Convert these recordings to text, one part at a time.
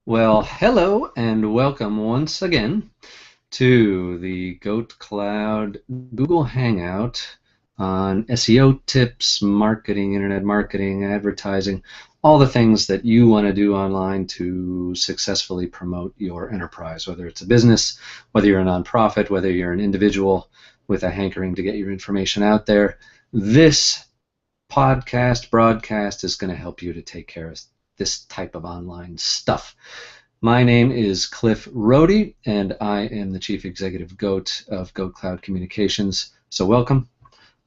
Well, hello and welcome once again to the GoatCloud Google Hangout on SEO tips, marketing, internet marketing, advertising, all the things that you want to do online to successfully promote your enterprise, whether it's a business, whether you're a nonprofit, whether you're an individual with a hankering to get your information out there. This broadcast is going to help you to take care of this type of online stuff. My name is Cliff Rohde, and I am the Chief Executive Goat of GoatCloud Communications. So welcome.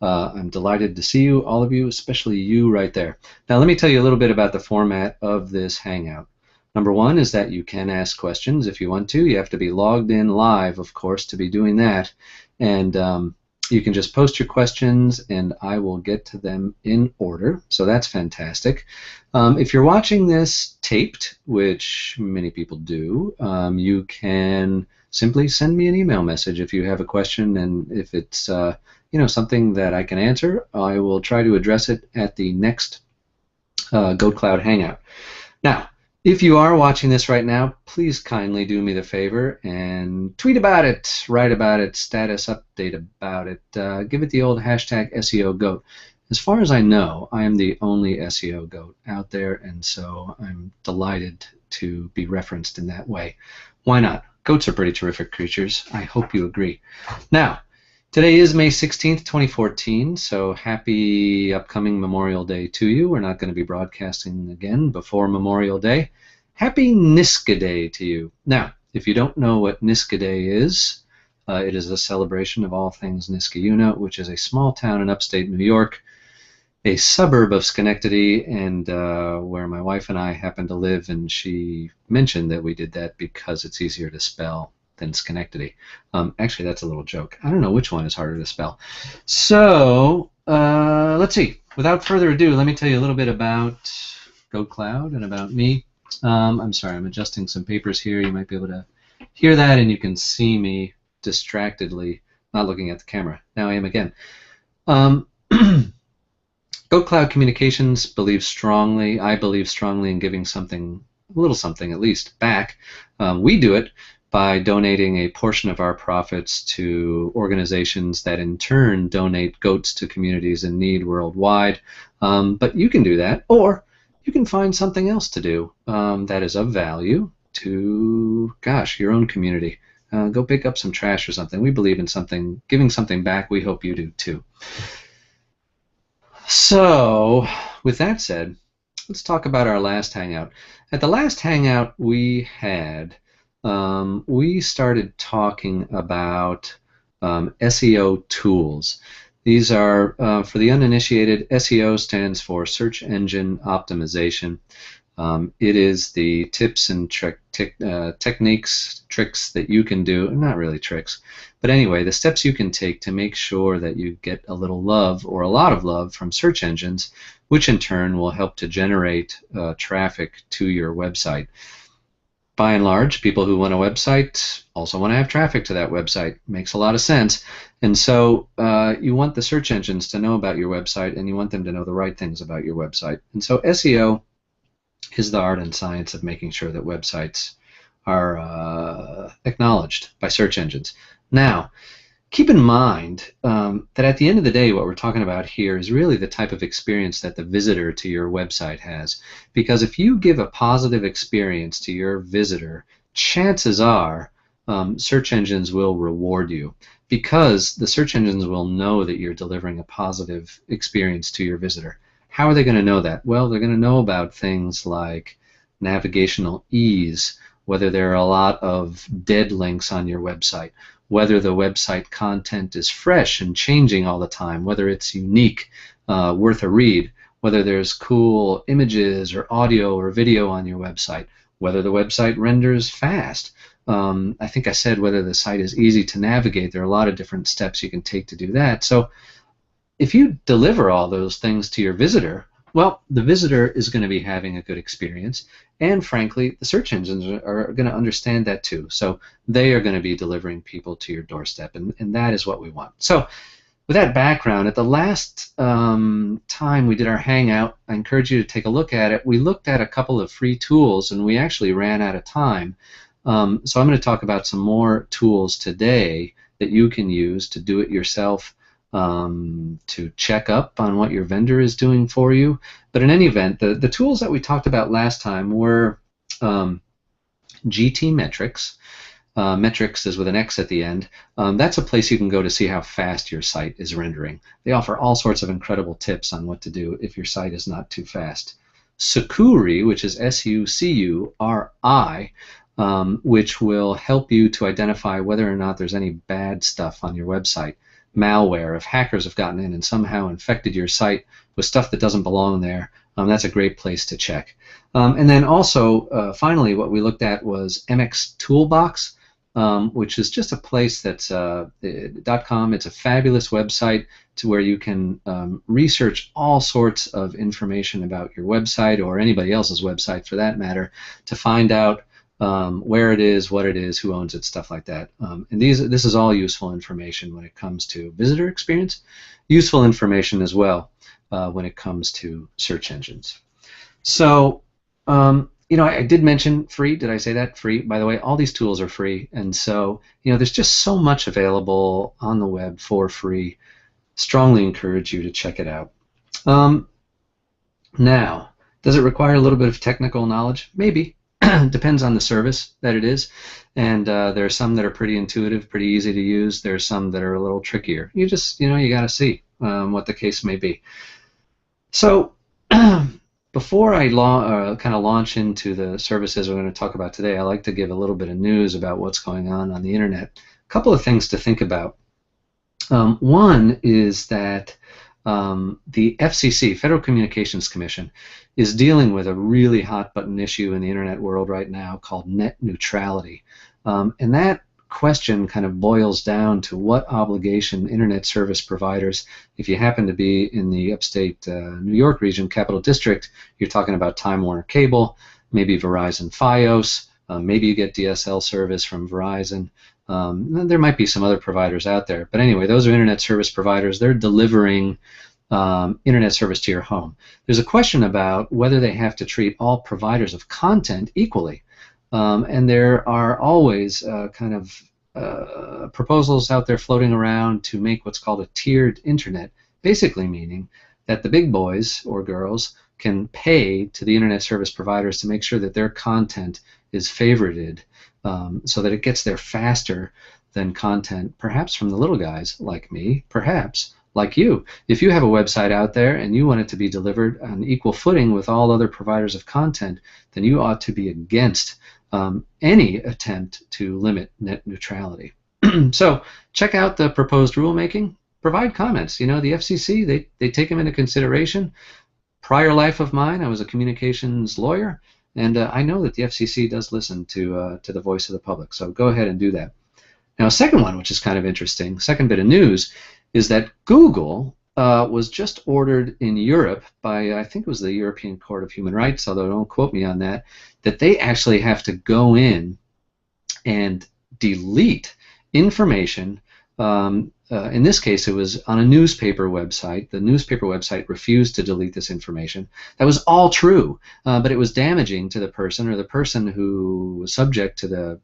I'm delighted to see you, all of you, especially you right there. Now let me tell you a little bit about the format of this Hangout. Number one is that you can ask questions if you want to. You have to be logged in live, of course, to be doing that. And you can just post your questions and I will get to them in order. So that's fantastic. If you're watching this taped, which many people do, you can simply send me an email message if you have a question, and if it's something that I can answer, I will try to address it at the next GoatCloud Hangout. Now, if you are watching this right now, please kindly do me the favor and tweet about it, write about it, status update about it, give it the old hashtag SEO Goat. As far as I know, I am the only SEO Goat out there, and so I'm delighted to be referenced in that way. Why not? Goats are pretty terrific creatures. I hope you agree. Now, today is May 16th, 2014, so happy upcoming Memorial Day to you. We're not going to be broadcasting again before Memorial Day. Happy Niska Day to you. Now, if you don't know what Niska Day is, it is a celebration of all things Niskayuna, which is a small town in upstate New York, a suburb of Schenectady, and where my wife and I happen to live, and she mentioned that we did that because it's easier to spell than Schenectady. Actually, that's a little joke. I don't know which one is harder to spell. So let's see. Without further ado, let me tell you a little bit about GoatCloud and about me. I'm sorry, I'm adjusting some papers here. You might be able to hear that, and you can see me distractedly not looking at the camera. Now I am again. GoatCloud Communications believes strongly, I believe strongly in giving something, a little something at least, back. We do it by donating a portion of our profits to organizations that in turn donate goats to communities in need worldwide. But you can do that, or you can find something else to do that is of value to, gosh, your own community. Go pick up some trash or something. We believe in something, giving something back. We hope you do too. So, with that said, let's talk about our last Hangout. At the last Hangout we had, we started talking about SEO tools. These are, for the uninitiated, SEO stands for Search Engine Optimization. It is the tips and techniques, tricks that you can do, not really tricks, but anyway, the steps you can take to make sure that you get a little love or a lot of love from search engines, which in turn will help to generate traffic to your website. By and large, people who want a website also want to have traffic to that website. Makes a lot of sense. And so you want the search engines to know about your website, and you want them to know the right things about your website. And so SEO is the art and science of making sure that websites are acknowledged by search engines. Now, keep in mind that at the end of the day, what we're talking about here is really the type of experience that the visitor to your website has. Because if you give a positive experience to your visitor, chances are search engines will reward you, because the search engines will know that you're delivering a positive experience to your visitor. How are they going to know that? Well, they're going to know about things like navigational ease, whether there are a lot of dead links on your website, whether the website content is fresh and changing all the time, whether it's unique, worth a read, whether there's cool images or audio or video on your website, whether the website renders fast. I think I said whether the site is easy to navigate. There are a lot of different steps you can take to do that. So if you deliver all those things to your visitor, well, the visitor is going to be having a good experience, and frankly, the search engines are going to understand that too. So they are going to be delivering people to your doorstep, and that is what we want. So with that background, at the last time we did our hangout, I encourage you to take a look at it. We looked at a couple of free tools, and we actually ran out of time. So I'm going to talk about some more tools today that you can use to do it yourself, to check up on what your vendor is doing for you. But in any event, the tools that we talked about last time were GT Metrics. Metrics is with an X at the end. That's a place you can go to see how fast your site is rendering. They offer all sorts of incredible tips on what to do if your site is not too fast. Sucuri, which is S-U-C-U-R-I, which will help you to identify whether or not there's any bad stuff on your website. Malware, if hackers have gotten in and somehow infected your site with stuff that doesn't belong there, that's a great place to check. And then also, finally, what we looked at was MX Toolbox, which is just a place that's .com. It's a fabulous website to where you can research all sorts of information about your website or anybody else's website for that matter to find out where it is, what it is, who owns it, stuff like that. And this is all useful information when it comes to visitor experience, useful information as well when it comes to search engines. So, I did mention free. Did I say that? Free. By the way, all these tools are free. And so, there's just so much available on the web for free. Strongly encourage you to check it out. Now, does it require a little bit of technical knowledge? Maybe. Depends on the service that it is. And there are some that are pretty intuitive, pretty easy to use. There are some that are a little trickier. You just, you got to see what the case may be. So, before I kind of launch into the services we're going to talk about today, I like to give a little bit of news about what's going on the internet. A couple of things to think about. One is that the FCC, Federal Communications Commission, is dealing with a really hot-button issue in the internet world right now called net neutrality. And that question kind of boils down to what obligation internet service providers, if you happen to be in the upstate New York region, Capital District, you're talking about Time Warner Cable, maybe Verizon Fios, maybe you get DSL service from Verizon. There might be some other providers out there, but anyway, those are internet service providers. They're delivering internet service to your home. There's a question about whether they have to treat all providers of content equally. And there are always proposals out there floating around to make what's called a tiered internet, basically meaning that the big boys or girls can pay to the internet service providers to make sure that their content is favorited so that it gets there faster than content perhaps from the little guys like me, perhaps like you. If you have a website out there and you want it to be delivered on equal footing with all other providers of content, then you ought to be against any attempt to limit net neutrality. So check out the proposed rulemaking. Provide comments. The FCC, they take them into consideration. Prior life of mine, I was a communications lawyer, and I know that the FCC does listen to the voice of the public. So go ahead and do that. Now, a second one, which is kind of interesting, second bit of news, is that Google was just ordered in Europe by, I think it was the European Court of Human Rights, although don't quote me on that, that they actually have to go in and delete information. In this case, it was on a newspaper website. The newspaper website refused to delete this information. That was all true, but it was damaging to the person, or the person who was subject to the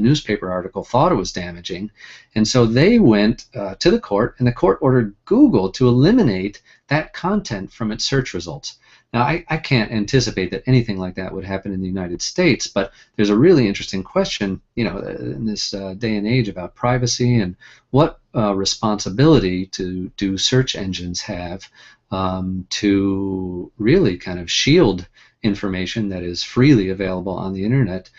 newspaper article thought it was damaging, and so they went to the court, and the court ordered Google to eliminate that content from its search results. Now, I can't anticipate that anything like that would happen in the United States, but there's a really interesting question, in this day and age about privacy and what responsibility do search engines have to really kind of shield information that is freely available on the internet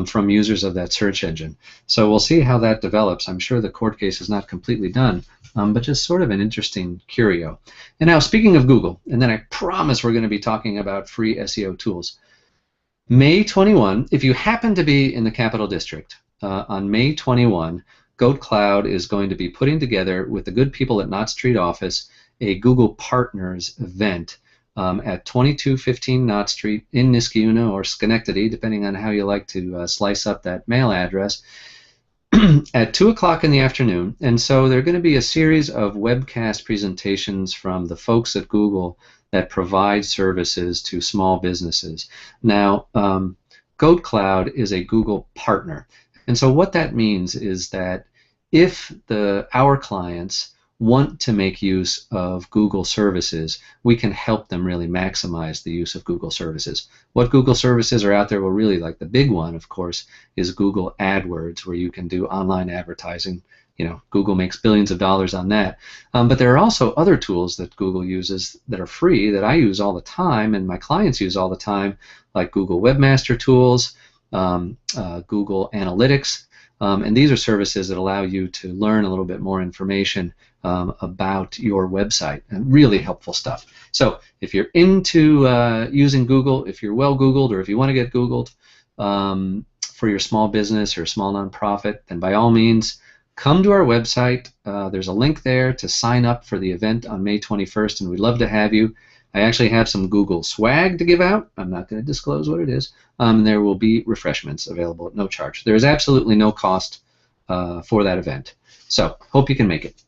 from users of that search engine. So we'll see how that develops. I'm sure the court case is not completely done, but just sort of an interesting curio. And now, speaking of Google, and then I promise we're going to be talking about free SEO tools. May 21, if you happen to be in the Capital District, on May 21, GoatCloud is going to be putting together with the good people at Knott Street office a Google Partners event at 2215 Knott Street in Niskayuna or Schenectady, depending on how you like to slice up that mail address. at 2 o'clock in the afternoon. And so there are going to be a series of webcast presentations from the folks at Google that provide services to small businesses. Now, GoatCloud is a Google partner. And so what that means is that if our clients want to make use of Google services, we can help them really maximize the use of Google services. What Google services are out there? Well, really, like the big one, of course, is Google AdWords, where you can do online advertising. Google makes billions of dollars on that. But there are also other tools that Google uses that are free that I use all the time and my clients use all the time, like Google Webmaster Tools, Google Analytics. And these are services that allow you to learn a little bit more information about your website, and really helpful stuff. So if you're into using Google, if you're well Googled, or if you want to get Googled for your small business or small nonprofit, then by all means, come to our website. There's a link there to sign up for the event on May 21st, and we'd love to have you. I actually have some Google swag to give out. I'm not going to disclose what it is. There will be refreshments available at no charge. There is absolutely no cost for that event. So hope you can make it.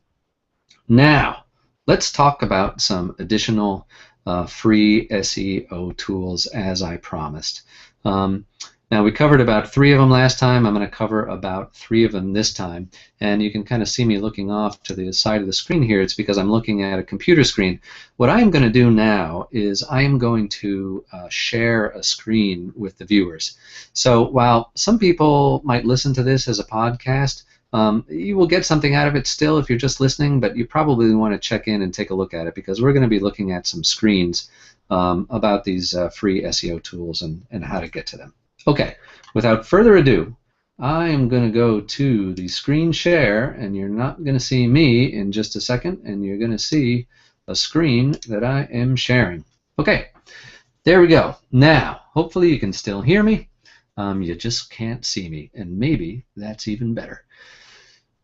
Now, let's talk about some additional free SEO tools, as I promised. Now, we covered about 3 of them last time. I'm going to cover about 3 of them this time. And you can kind of see me looking off to the side of the screen here. It's because I'm looking at a computer screen. What I'm going to do now is I am going to share a screen with the viewers. So while some people might listen to this as a podcast, you will get something out of it still if you're just listening, but you probably want to check in and take a look at it, because we're going to be looking at some screens about these free SEO tools and how to get to them. Okay, without further ado, I am going to go to the screen share, and you're not going to see me in just a second, and you're going to see a screen that I am sharing. Okay, there we go. Now, hopefully you can still hear me. You just can't see me, and maybe that's even better.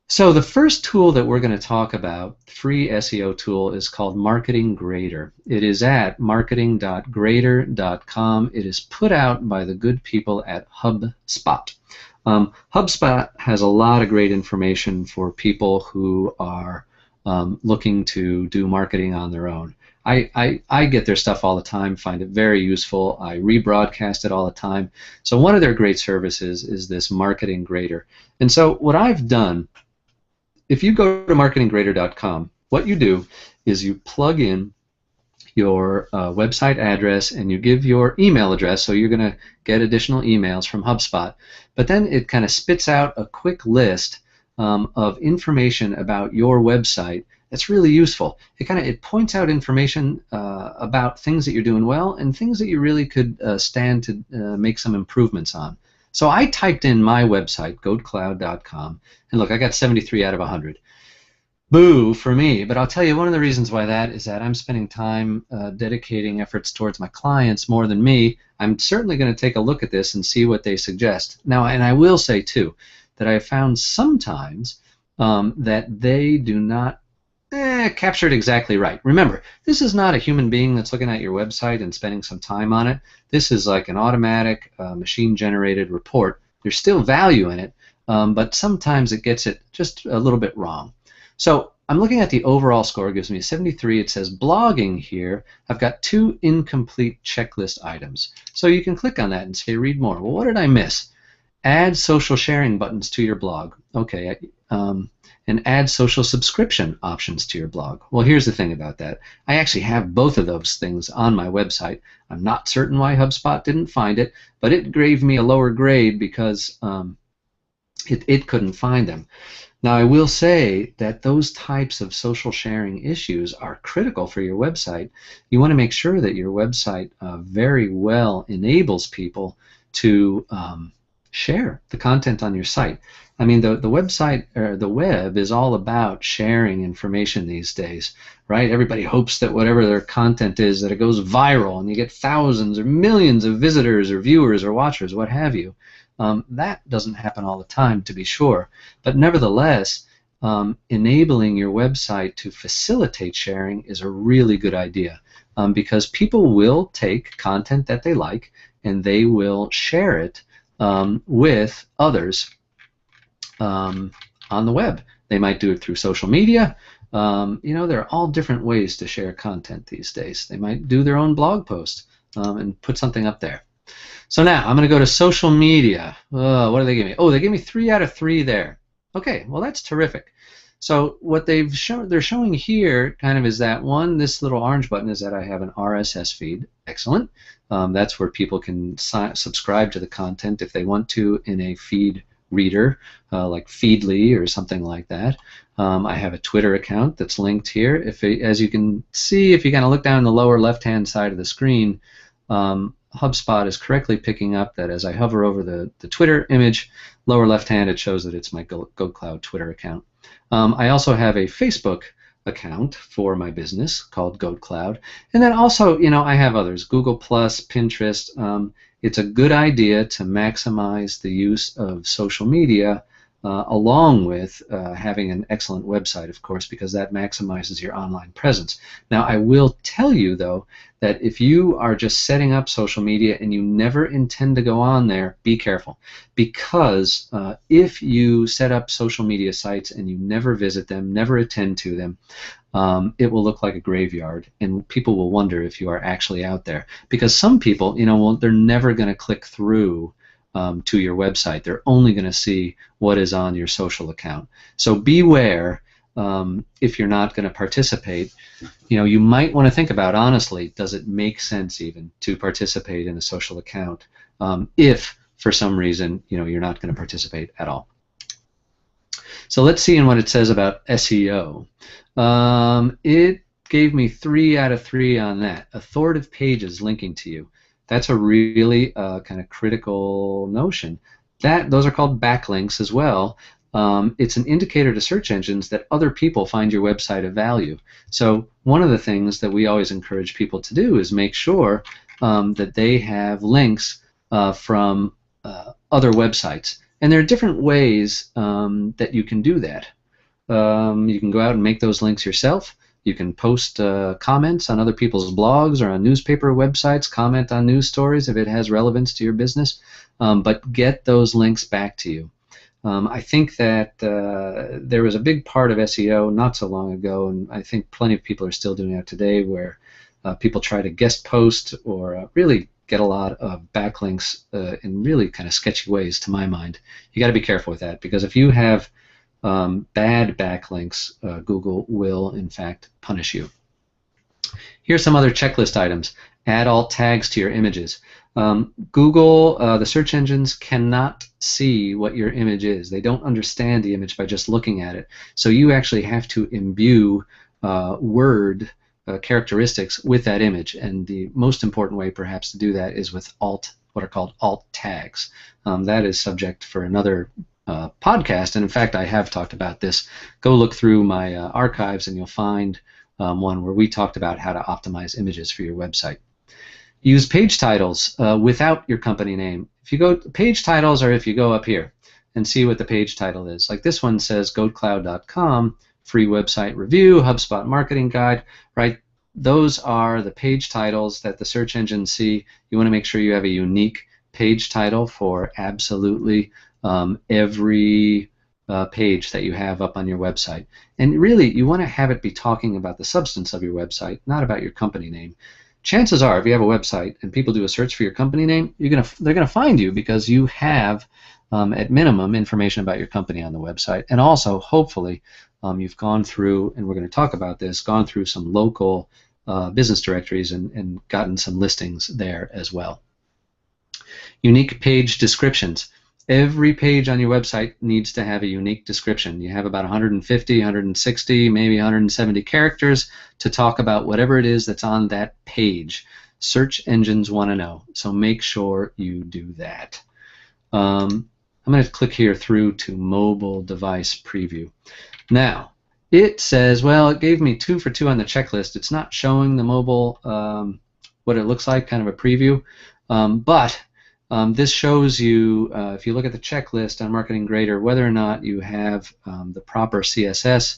So the first tool that we're going to talk about, free SEO tool, is called Marketing Grader. It is at marketing.grader.com. It is put out by the good people at HubSpot. HubSpot has a lot of great information for people who are looking to do marketing on their own. I get their stuff all the time, find it very useful. I rebroadcast it all the time. So one of their great services is this Marketing Grader. And so what I've done, if you go to marketinggrader.com, what you do is you plug in your website address and you give your email address, so you're going to get additional emails from HubSpot. But then it kind of spits out a quick list of information about your website that's really useful. It points out information about things that you're doing well and things that you really could stand to make some improvements on. So I typed in my website, GoatCloud.com, and look, I got 73 out of 100. Boo for me, but I'll tell you one of the reasons why that is that I'm spending time dedicating efforts towards my clients more than me. I'm certainly going to take a look at this and see what they suggest. Now, and I will say, too, that I have found sometimes that they do not capture it exactly right. Remember, this is not a human being that's looking at your website and spending some time on it. This is like an automatic machine-generated report. There's still value in it, but sometimes it gets it just a little bit wrong. So I'm looking at the overall score. It gives me a 73. It says blogging here. I've got 2 incomplete checklist items. So you can click on that and say read more. Well, what did I miss? Add social sharing buttons to your blog. Okay. And add social subscription options to your blog. Well, here's the thing about that. I actually have both of those things on my website. I'm not certain why HubSpot didn't find it, but it gave me a lower grade because it couldn't find them. Now, I will say that those types of social sharing issues are critical for your website. You want to make sure that your website very well enables people to share the content on your site. I mean, the website, or the web, is all about sharing information these days, right? Everybody hopes that whatever their content is, that it goes viral and you get thousands or millions of visitors or viewers or watchers, what have you. That doesn't happen all the time, to be sure, but nevertheless, enabling your website to facilitate sharing is a really good idea, because people will take content that they like and they will share it with others on the web. They might do it through social media. There are all different ways to share content these days. They might do their own blog post and put something up there. So now I'm going to go to social media. What do they give me? Oh, they gave me 3 out of 3 there. Okay, well that's terrific. So what they're showing here kind of is that one, this little orange button is that I have an RSS feed. Excellent. That's where people can subscribe to the content if they want to in a feed reader like Feedly or something like that. I have a Twitter account that's linked here. As you can see, if you kind of look down the lower left-hand side of the screen, HubSpot is correctly picking up that as I hover over the Twitter image, lower left-hand, it shows that it's my GoatCloud Twitter account. I also have a Facebook account for my business called GoatCloud, and then also, I have others, Google+, Pinterest. It's a good idea to maximize the use of social media along with having an excellent website, of course, because that maximizes your online presence. Now, I will tell you, though, that if you are just setting up social media and you never intend to go on there, be careful. Because if you set up social media sites and you never visit them, never attend to them, it will look like a graveyard, and people will wonder if you are actually out there. Because some people, they're never going to click through to your website. They're only going to see what is on your social account. So beware if you're not going to participate. You might want to think about, honestly, does it make sense even to participate in a social account if for some reason you're not going to participate at all. So let's see what it says about SEO. It gave me 3 out of 3 on that. Authoritative pages linking to you. That's a really kind of critical notion. Those are called backlinks as well. It's an indicator to search engines that other people find your website of value. So one of the things that we always encourage people to do is make sure that they have links from other websites. And there are different ways that you can do that. You can go out and make those links yourself. You can post comments on other people's blogs or on newspaper websites, comment on news stories if it has relevance to your business, but get those links back to you. I think that there was a big part of SEO not so long ago, and I think plenty of people are still doing that today, where people try to guest post or really get a lot of backlinks in really kind of sketchy ways, to my mind. You got to be careful with that, because if you have bad backlinks, Google will in fact punish you. Here's some other checklist items. Add all tags to your images. Google, the search engines cannot see what your image is. They don't understand the image by just looking at it. So you actually have to imbue word characteristics with that image, and the most important way perhaps to do that is with what are called alt tags. That is subject for another podcast, and in fact I have talked about this. Go look through my archives and you'll find one where we talked about how to optimize images for your website. Use page titles without your company name. If you go page titles, or if you go up here and see what the page title is, like this one says GoatCloud.com, free website review, HubSpot marketing guide, right? Those are the page titles that the search engines see. You want to make sure you have a unique page title for absolutely every page that you have up on your website. And really, you want to have it be talking about the substance of your website, not about your company name. Chances are, if you have a website and people do a search for your company name, they're gonna find you because you have, at minimum, information about your company on the website, and also, hopefully, you've gone through, and we're going to talk about this, gone through some local business directories and gotten some listings there as well. Unique page descriptions. Every page on your website needs to have a unique description. You have about 150, 160, maybe 170 characters to talk about whatever it is that's on that page. Search engines want to know, so make sure you do that. I'm going to click here through to mobile device preview. Now, it says, well, it gave me 2 for 2 on the checklist. It's not showing the mobile, what it looks like, kind of a preview, but this shows you, if you look at the checklist on Marketing Grader, whether or not you have the proper CSS,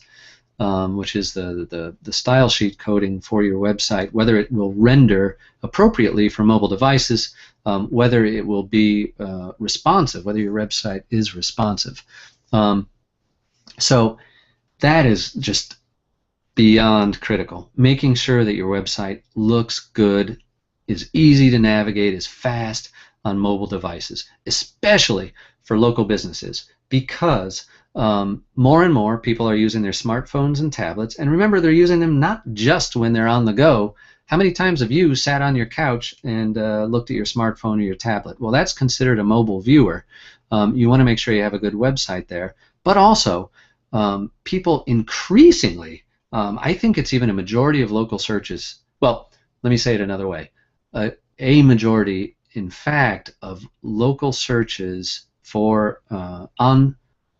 which is the style sheet coding for your website, whether it will render appropriately for mobile devices, whether it will be responsive, whether your website is responsive. So that is just beyond critical. Making sure that your website looks good, is easy to navigate, is fast on mobile devices, especially for local businesses, because more and more people are using their smartphones and tablets. And remember, they're using them not just when they're on the go. How many times have you sat on your couch and looked at your smartphone or your tablet? Well, that's considered a mobile viewer. You want to make sure you have a good website there. But also, people increasingly, I think it's even a majority of local searches. Well, let me say it another way. A majority, in fact, of local searches for on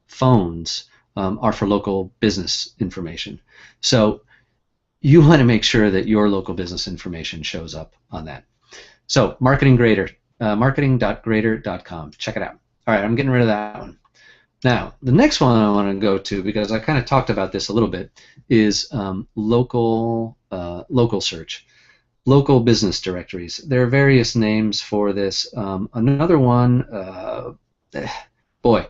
phones are for local business information. So you want to make sure that your local business information shows up on that. So marketing.grader.com. Check it out. All right, I'm getting rid of that one. Now, the next one I want to go to, because I kind of talked about this a little bit, is local search, local business directories. There are various names for this. Another one, boy,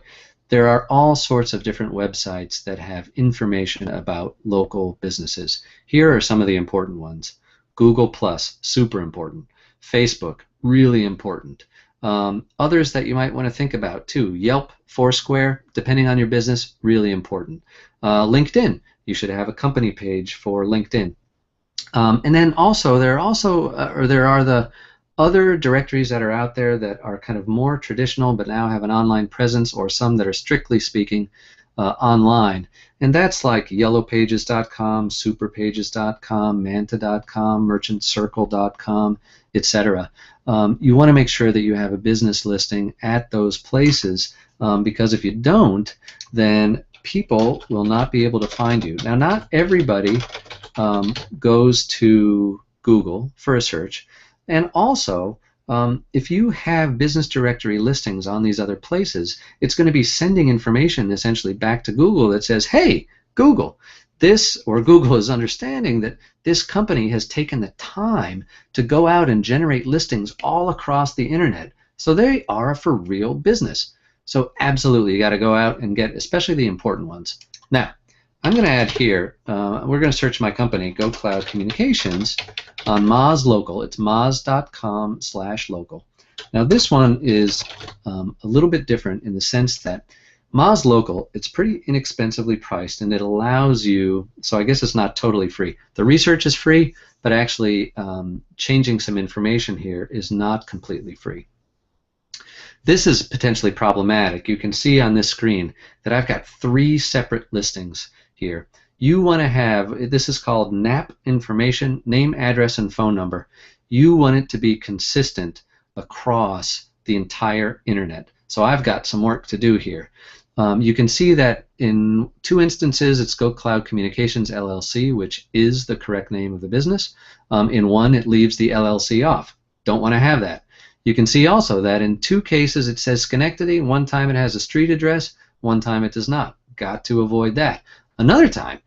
there are all sorts of different websites that have information about local businesses. Here are some of the important ones. Google+, super important. Facebook, really important. Others that you might want to think about too. Yelp, Foursquare, depending on your business, really important. LinkedIn, you should have a company page for LinkedIn. And then also there are the other directories that are out there that are kind of more traditional but now have an online presence, or some that are strictly speaking online. And that's like yellowpages.com, superpages.com, manta.com, merchantcircle.com, etc. You want to make sure that you have a business listing at those places, because if you don't, then people will not be able to find you. Now, not everybody goes to Google for a search, and also if you have business directory listings on these other places, it's going to be sending information essentially back to Google that says, hey, Google, Google is understanding that this company has taken the time to go out and generate listings all across the internet, so they are a for real business. So absolutely, you got to go out and get especially the important ones. Now, I'm going to add here, we're going to search my company, GoatCloud Communications, on Moz Local. It's moz.com/local. Now this one is a little bit different in the sense that Moz Local, it's pretty inexpensively priced, and it allows you, so I guess it's not totally free. The research is free, but actually changing some information here is not completely free. This is potentially problematic. You can see on this screen that I've got 3 separate listings here. You want to have, this is called NAP information, name, address, and phone number. You want it to be consistent across the entire internet. So I've got some work to do here. You can see that in 2 instances it's GoatCloud Communications LLC, which is the correct name of the business. In one, it leaves the LLC off. Don't want to have that. You can see also that in 2 cases it says Schenectady. One time it has a street address, one time it does not. Got to avoid that. Another time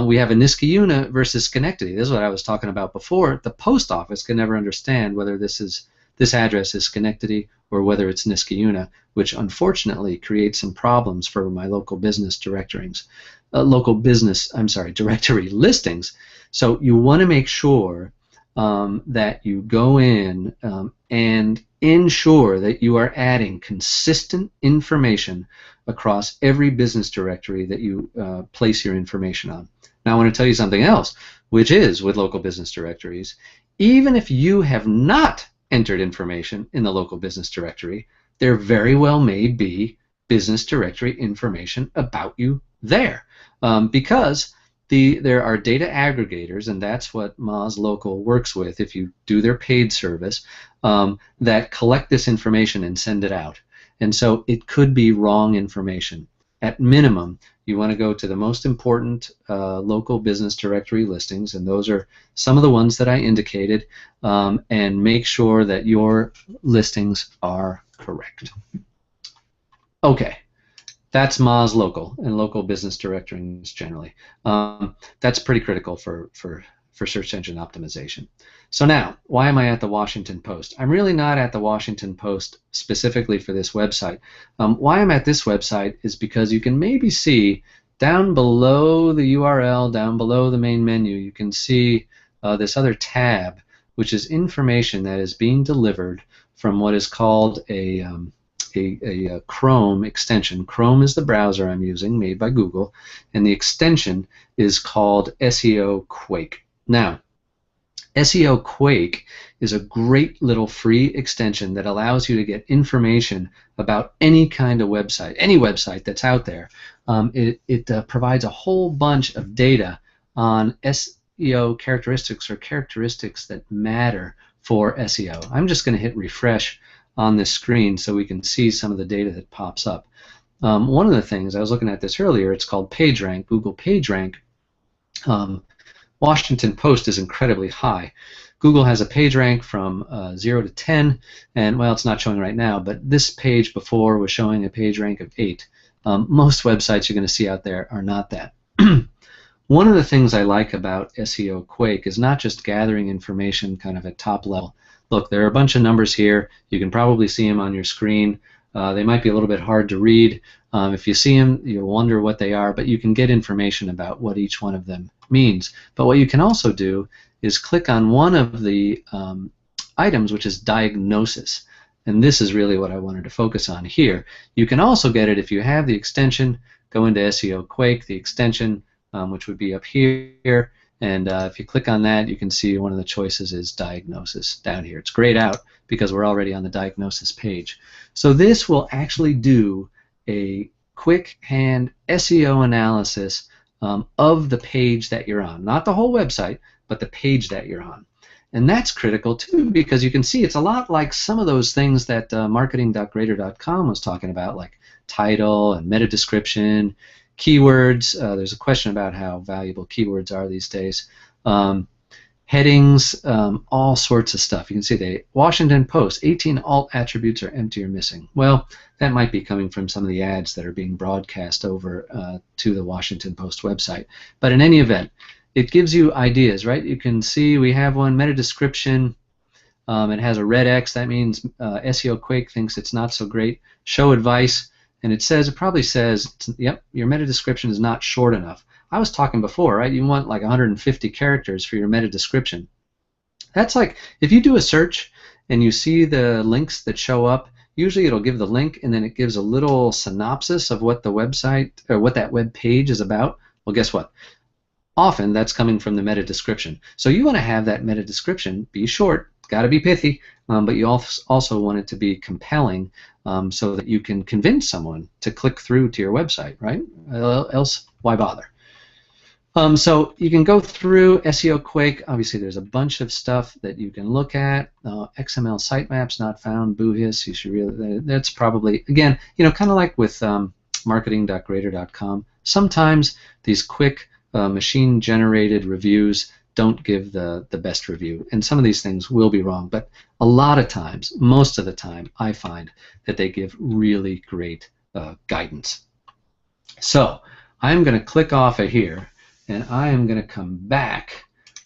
we have a Niskayuna versus Schenectady. This is what I was talking about before. The post office can never understand whether this address is Schenectady or whether it's Niskayuna, which unfortunately creates some problems for my local business directory listings. So you want to make sure that you go in and ensure that you are adding consistent information across every business directory that you place your information on. Now I want to tell you something else, which is with local business directories, even if you have not entered information in the local business directory, there very well may be business directory information about you there, because there are data aggregators, and that's what Moz Local works with if you do their paid service, that collect this information and send it out. And so it could be wrong information. At minimum, you want to go to the most important local business directory listings, and those are some of the ones that I indicated, and make sure that your listings are correct. Okay. That's Moz Local and local business directories generally. That's pretty critical for for search engine optimization. So now, why am I at the Washington Post? I'm really not at the Washington Post specifically for this website. Why I'm at this website is because you can maybe see down below the URL, down below the main menu, you can see this other tab, which is information that is being delivered from what is called a Chrome extension. Chrome is the browser I'm using, made by Google, and the extension is called SEO Quake. Now, SEO Quake is a great little free extension that allows you to get information about any kind of website, any website that's out there. It provides a whole bunch of data on SEO characteristics or characteristics that matter for SEO. I'm just going to hit refresh on this screen so we can see some of the data that pops up. One of the things, I was looking at this earlier, it's called PageRank, Google PageRank. Washington Post is incredibly high. Google has a PageRank from 0 to 10, and well, it's not showing right now, but this page before was showing a PageRank of 8. Most websites you're going to see out there are not that. One of the things I like about SEO Quake is not just gathering information kind of at top level. Look, there are a bunch of numbers here. You can probably see them on your screen. They might be a little bit hard to read. If you see them, you'll wonder what they are, but you can get information about what each one of them means. But what you can also do is click on one of the items, which is diagnosis. And this is really what I wanted to focus on here. You can also get it if you have the extension. Go into SEO Quake, the extension, which would be up here. And if you click on that, you can see one of the choices is diagnosis down here. It's grayed out because we're already on the diagnosis page. So this will actually do a quick hand SEO analysis of the page that you're on. Not the whole website, but the page that you're on. And that's critical too, because you can see it's a lot like some of those things that marketing.greater.com was talking about, like title and meta description, keywords. There's a question about how valuable keywords are these days. Headings, all sorts of stuff. You can see the Washington Post, 18 alt attributes are empty or missing. Well, that might be coming from some of the ads that are being broadcast over to the Washington Post website. But in any event, it gives you ideas, right? You can see we have one meta description. It has a red X. That means SEO Quake thinks it's not so great. Show advice. And it probably says, yep, your meta description is not short enough. I was talking before, right? You want like 150 characters for your meta description. That's like, if you do a search and you see the links that show up, usually it'll give the link and then it gives a little synopsis of what the website or what that web page is about. Well, guess what? Often that's coming from the meta description. So you want to have that meta description be short, got to be pithy, but you also want it to be compelling so that you can convince someone to click through to your website, right? Else, why bother? So you can go through SEO Quake. Obviously, there's a bunch of stuff that you can look at. XML sitemaps not found. Boohiss. You should really. That's probably, again, kind of like with marketing.greater.com. Sometimes these quick machine-generated reviews don't give the best review, and some of these things will be wrong, but a lot of times, most of the time, I find that they give really great guidance. So I'm going to click off of here, and I am going to come back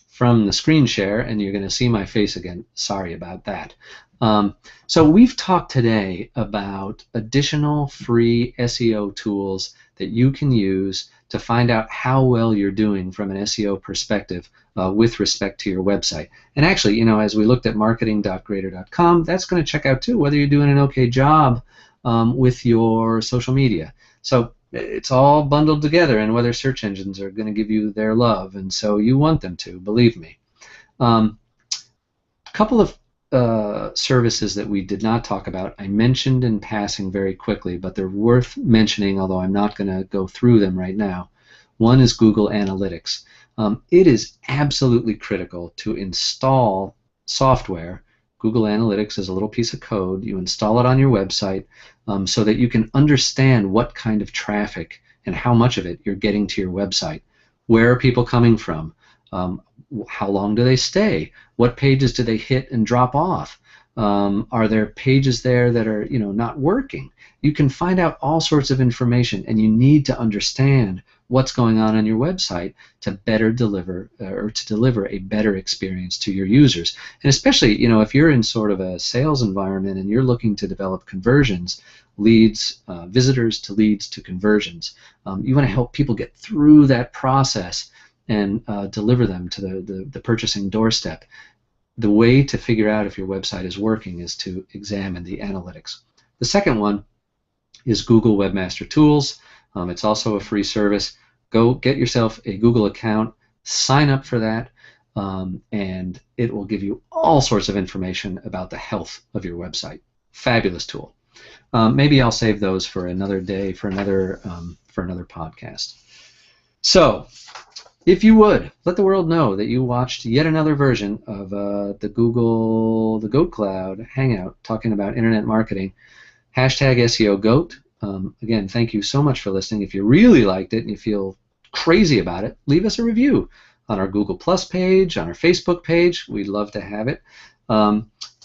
from the screen share, and you're going to see my face again. Sorry about that. So we've talked today about additional free SEO tools that you can use to find out how well you're doing from an SEO perspective with respect to your website. And actually, as we looked at marketing.greater.com, that's going to check out too whether you're doing an okay job with your social media. So it's all bundled together, and whether search engines are going to give you their love, and so you want them to, believe me. A couple of services that we did not talk about, I mentioned in passing very quickly, but they're worth mentioning, although I'm not going to go through them right now. One is Google Analytics. It is absolutely critical to install software. Google Analytics is a little piece of code. You install it on your website so that you can understand what kind of traffic and how much of it you're getting to your website. Where are people coming from? How long do they stay? What pages do they hit and drop off? Are there pages there that are not working? You can find out all sorts of information, and you need to understand what's going on your website to better deliver or to deliver a better experience to your users. And especially, if you're in sort of a sales environment and you're looking to develop conversions, leads, visitors to leads to conversions, you want to help people get through that process and deliver them to the purchasing doorstep. The way to figure out if your website is working is to examine the analytics. The second one is Google Webmaster Tools. It's also a free service. Go get yourself a Google account, sign up for that, and it will give you all sorts of information about the health of your website. Fabulous tool. Maybe I'll save those for another day, for another podcast. So, if you would, let the world know that you watched yet another version of the GoatCloud Hangout talking about internet marketing. Hashtag SEO Goat. Again, thank you so much for listening. If you really liked it and you feel crazy about it, leave us a review on our Google Plus page, on our Facebook page. We'd love to have it.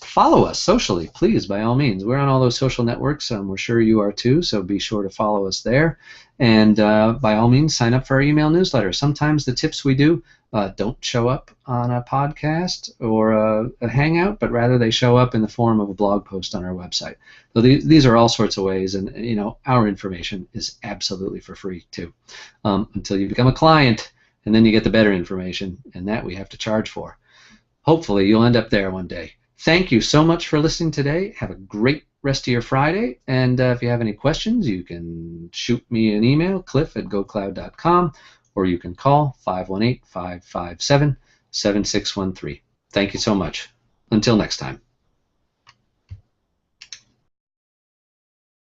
Follow us socially, please, by all means. We're on all those social networks. We're sure you are too, so be sure to follow us there. And by all means, sign up for our email newsletter. Sometimes the tips we do don't show up on a podcast or a hangout, but rather they show up in the form of a blog post on our website. So these are all sorts of ways, and our information is absolutely for free too, until you become a client, and then you get the better information, and that we have to charge for. Hopefully, you'll end up there one day. Thank you so much for listening today. Have a great rest of your Friday. And if you have any questions, you can shoot me an email, cliff@goatcloud.com, or you can call 518-557-7613. Thank you so much. Until next time.